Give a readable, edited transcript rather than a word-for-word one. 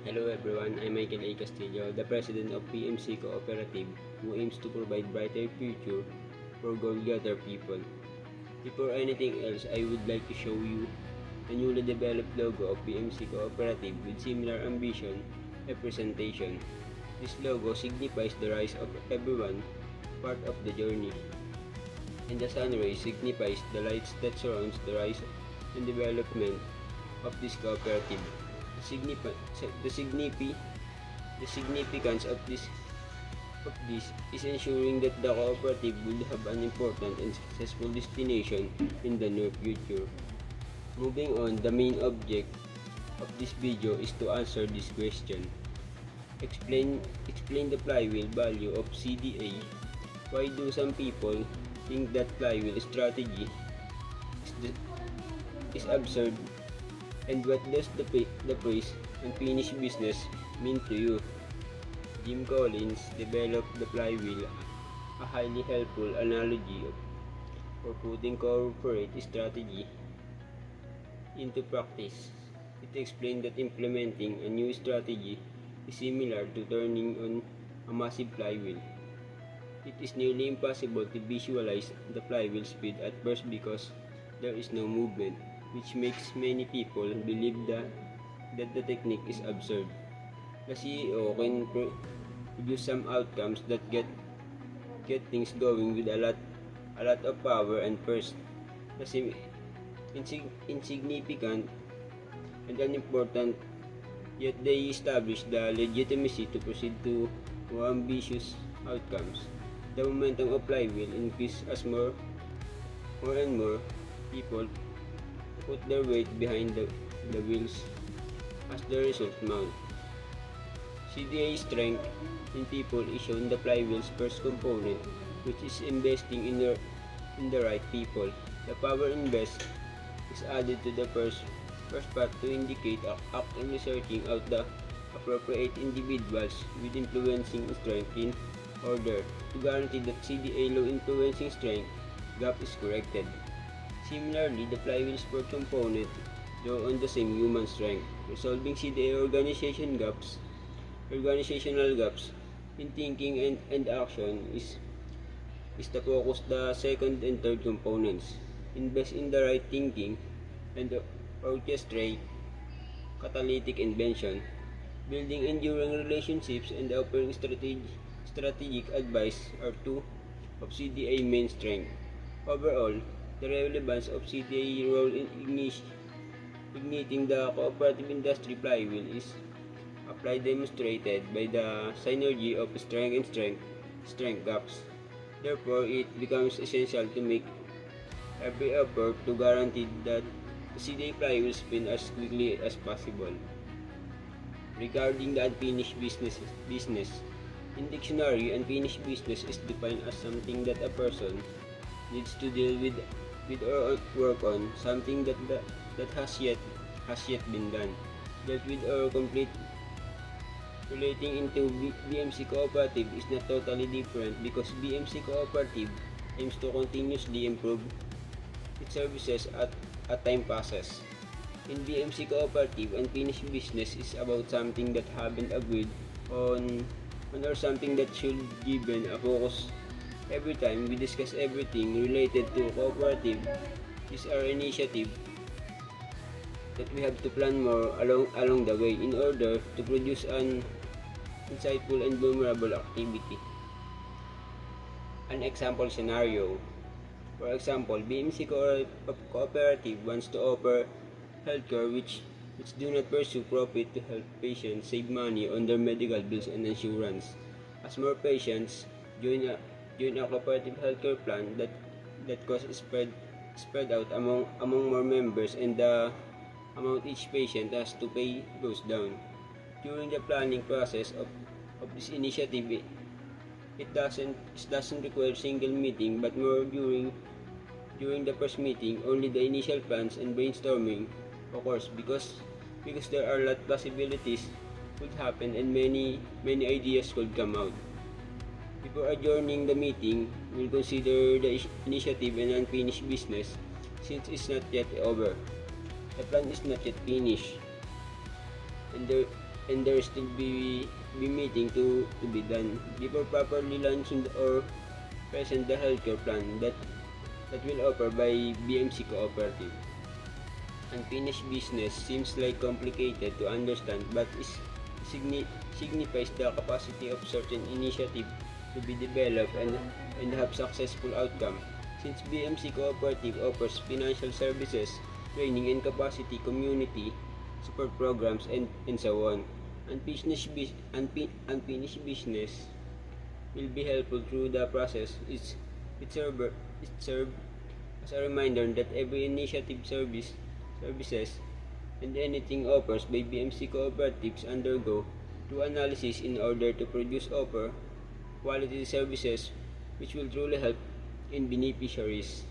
Hello everyone, I'm Michael A. Castillo, the president of PMC Cooperative, who aims to provide brighter future for goal-getter people. Before anything else, I would like to show you the newly developed logo of PMC Cooperative with similar ambition representation. This logo signifies the rise of everyone, part of the journey, and the sun rays signifies the lights that surrounds the rise and development of this cooperative. The significance of this is ensuring that the cooperative will have an important and successful destination in the near future. Moving on, the main object of this video is to answer this question. Explain the flywheel value of CDA. Why do some people think that flywheel strategy is absurd? And what does the phrase unfinished business mean to you? Jim Collins developed the flywheel, a highly helpful analogy for putting corporate strategy into practice. It explained that implementing a new strategy is similar to turning on a massive flywheel. It is nearly impossible to visualize the flywheel speed at first because there is no movement, which makes many people believe that the technique is absurd. The CEO can produce some outcomes that get things going with a lot of power and first. The insignificant and unimportant, yet they establish the legitimacy to proceed to more ambitious outcomes. The momentum of flywheel increases as more and more people put their weight behind the wheels. As the result mount. CDA strength in people is shown the flywheel's first component, which is investing in the right people. The power invest is added to the first part to indicate actively searching out the appropriate individuals with influencing strength in order to guarantee that CDA low influencing strength gap is corrected. Similarly, the flywheel's fourth component draw on the same human strength. Resolving CDA organizational gaps in thinking and action is the focus. The second and third components invest in the right thinking and orchestrate catalytic invention, building enduring relationships and offering strategic advice are two of CDA main strength. Overall, the relevance of CDA role in igniting the cooperative industry flywheel is applied demonstrated by the synergy of strength and strength gaps. Therefore, it becomes essential to make every effort to guarantee that the CDA flywheel spin as quickly as possible. Regarding the unfinished business, in dictionary, unfinished business is defined as something that a person needs to deal with or work on, something that has yet been done, dealt with or complete. Relating into BMC Cooperative is not totally different because BMC Cooperative aims to continuously improve its services as time passes. In BMC Cooperative, unfinished business is about something that haven't agreed on or something that should given a focus. Every time we discuss everything related to cooperative is our initiative that we have to plan more along the way in order to produce an insightful and memorable activity. An example scenario. For example, BMC Cooperative wants to offer healthcare which do not pursue profit to help patients save money on their medical bills and insurance. As more patients join a cooperative healthcare plan, that cost is spread out among more members and the amount each patient has to pay goes down. During the planning process of this initiative, it doesn't require single meeting but more during the first meeting. Only the initial plans and brainstorming occurs because there are a lot of possibilities could happen and many ideas could come out. Before adjourning the meeting, we'll consider the initiative and unfinished business since it's not yet over. The plan is not yet finished, and and there still be meeting to be done before properly launching or present the healthcare plan that will offer by BMC Cooperative. Unfinished business seems like complicated to understand but signifies the capacity of certain initiative to be developed and have successful outcome. Since BMC Cooperative offers financial services, training and capacity community support programs and so on. Unfinished business will be helpful through the process. It serve as a reminder that every initiative services and anything offers by BMC cooperatives undergo through analysis in order to produce offer quality services which will truly help in beneficiaries.